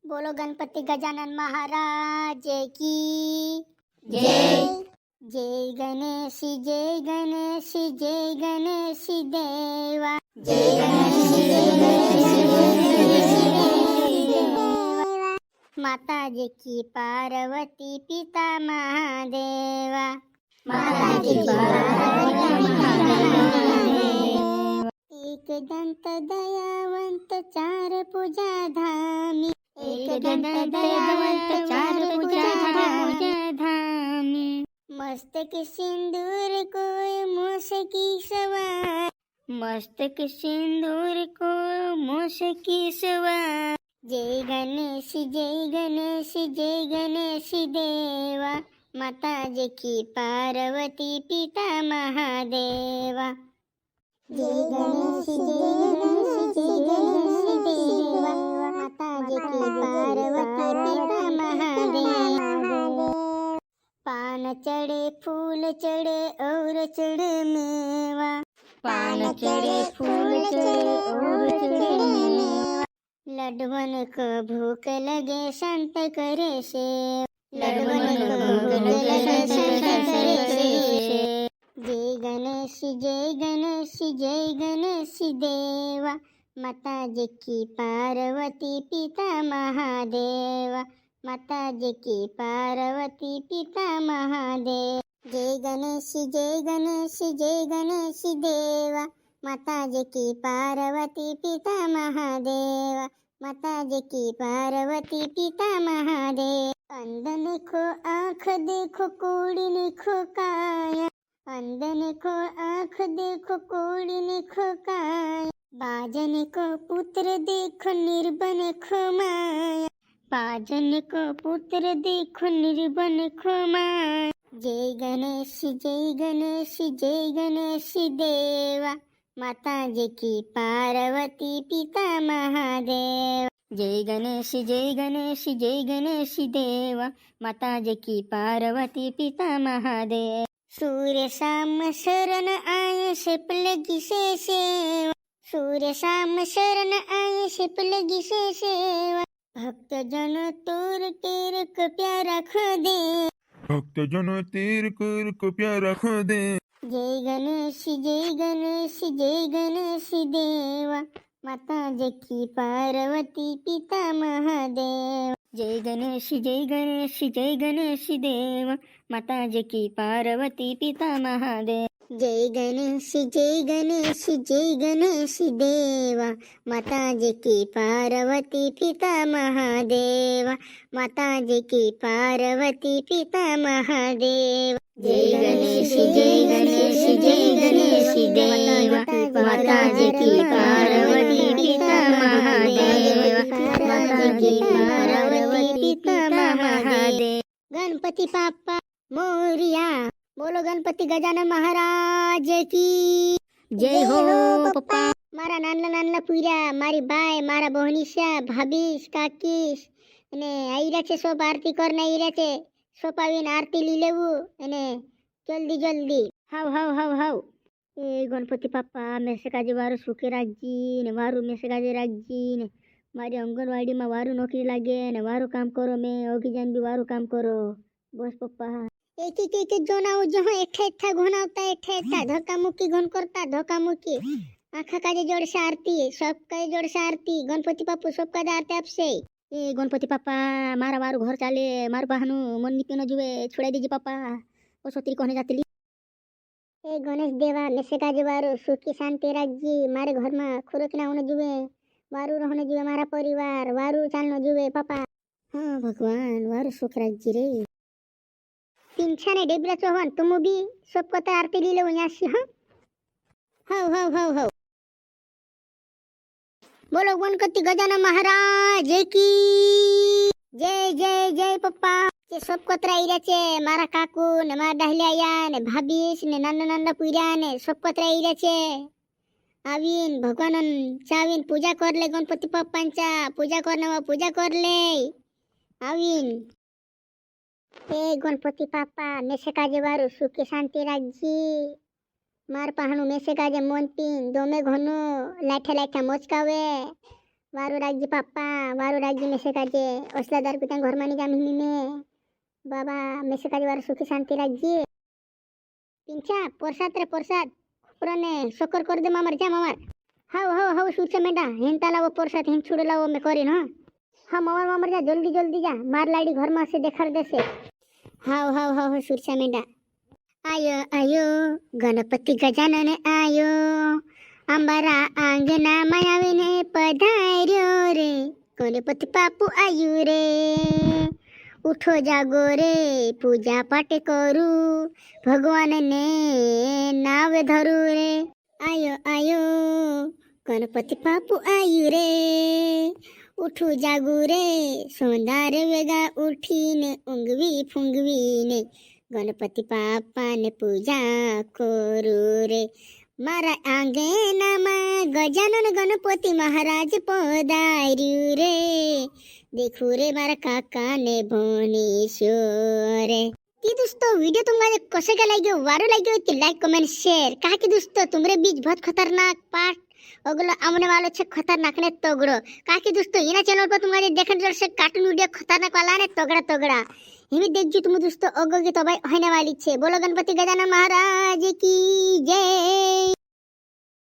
बोलो गणपति गजानन महाराज की जय। जय गणेश जय गणेश जय गणेश देवा जय गणेश जय गणेश जय गणेश देवा माता जी की पार्वती पिता महादेवा माता जी की पार्वती महादेवा। एक दंत दयावंत चार पूजा धामी एक दंत दयावंत चार पूजा धामी मस्तक सिंदूर कोय मूस की सवार मस्तक सिंदूर को मूस की सवार जय गणेश जय गणेश जय गणेश देवा माता जी की पार्वती पिता महादेवा जय गणेश जय गणेश देवा माता जी की पार्वती पिता महादेव पान चढ़े फूल चढ़े और चढ़े मेवा पान चढ़े फूल चढ़े और चढ़े मेवा। लडवन को भूख लगे संत करे सेवा लडवन को भूख लगे संत करे सेवा। जय गणेश जय गणेश जय गणेश देवा माता जी की पार्वती पिता महादेवा माता जी की पार्वती पिता महादेव जय गणेश जय गणेश जय गणेश देवा माता जी की पार्वती पिता महादेवा माता जी की पार्वती पिता महादेव अंध देखो आँख देखो कोड़ी देखो काया अंधन को आँख देखो कोड़ी देखो काया बाजन को पुत्र देखो निर्बन को माया बाजन को पुत्र देखो निर्बन को माया जय गणेश जय गणेश जय गणेश देवा माता जी की पार्वती पिता महादेव जय गणेश जय गणेश जय गणेश देवा माता जी की पार्वती पिता महादेव सूर्य शाम शरण आए शिप लगी से सेवा सूर्य शाम शरण आए शिप लगी से सेवा भक्त जन तोर तेर को प्यारा खो दे भक्त जन तेर कर को प्यारा खो दे जय गणेश जय गणेश जय गणेश देवा माता जी की पार्वती पिता महादेव जय गणेश जय गणेश जय गणेश देवा माता जी की पार्वती पिता महादेव जय गणेश जय गणेश जय गणेश देवा माता जी की पार्वती पिता महादेव माता जी की पार्वती पिता महादेव जय गणेश जय गणेश जय गणेश देवा माता जी की पार्वती पिता महादेव माता जी की पार्वती पिता महादेव गणपति पापा मोरिया बोलो गणपति गजानन महाराज की जय हो पप्पा मारा नानला नानला पूरा मारी बाय मारा बहनीशा भाभीश काकीश અને આઈરા છે સો આરતી કરને આઈરા છે સોપાવીને આરતી લઈ લેવું અને જલ્દી જલ્દી હાવ હાવ હાવ હાવ એ ગણપતિ બાપ્પા મેસેકાજે વારું સુખે રાખજી ને વારું મેસેકાજે રાખજી ને મારી અંગણવાડીમાં વારું નોકરી લાગે ને વારું કામ કરો મેં અગીજાન બી વારું કામ કરો બસ પપ્પા एक एक जोनाव जहाँ एठा घोनावता एठा धक्का मुक्की घन करता धक्का मुक्की आखा काजे जोड़ से आरती सब काजे जोड़ से आरती गणपति पापू सब काजे आरती आपसे ए गणपति पापा मारा वारू घर चाले मार बहानु मन निपे न जुए छुड़ाई दीजिए पापा ओ सोत्री कहने जाती ए गणेश देवा मेसे काजे वारू सुखी शांति राखजी मारे घर में खुरक ना होने जुए वारू रहने जुए मारा परिवार वारू चालनो जुए पापा हाँ भगवान वारू सुख राखजी रे पिंछाने डेबरा चौहान तुम भी सबको तो आरती ली लो यहाँ से हाँ हो बोलो गणपति गजानन महाराज की जय जय जय पप्पा के सबको त्राई छे मारा काकू ने मारा डहलिया ने भाभीश ने नाना नाना पूजा ने सबको त्राई छे आवीन भगवान चावीन पूजा कर ले गणपति पप्पांचा पूजा करने पूजा कर ले आवीन ए गणपति पापा मेसे काजे वारू सुखी शांति राखजी मार पहाणु मेसे काजे मोन पीन दोमे घनो लाठा लाठा मोचकावे वारू राजी पप्पा वारू राजी मेसे काजे असलादार पिता घर मानी जाम हिमे बाबा मेसे काजे वारू सुखी शांति राज्य पिंचा प्रसाद रे प्रसाद खुपरने शक्कर कर दे मामर जा मामर हाउ हाउ हाउ सुरसे मेंढा हिंता लावो प्रसाद हिं छुड़े लावो मैं करीन हाँ मामर मामर जा जल्दी जल्दी जा मार लाड़ी घर में से देखा दे से हाउ हाउ हाउ सुरसे मेंढा आयो आयो गणपति गजानन आयो अंबारा आंगना मायावीने पधार्यो रे गणपति बापू आयु रे उठो जागो रे पूजा पाठ करू भगवान ने नाव धरू रे आयो आयो गणपति बापू आयु रे उठू जागू रे सोंदार वेगा उठीने उंगवी फुंगवी ने गणपति बापा ने पूजा करू रे मारा आंगना गजानन गणपति महाराज पधार्यु रे देखू रे मारा काका ने भुवनेश्वर की दोस्तों वीडियो तुम्हारे कैसे का लगे वारो लगे तो लाइक कमेंट शेयर कहा कि दोस्तों तुम्हारे बीच बहुत खतरनाक पार्ट अगला आने वाले छे खतरनाक ने तगड़ो कहा कि दोस्तों इना चैनल पर तुम्हारे देखने जर से कार्टून वीडियो खतरनाक वाला ने तगड़ा तगड़ा हिमी देख जो तुम दोस्तों अगो की तो भाई होने वाली छे बोलो गणपति गजानन महाराज की जय।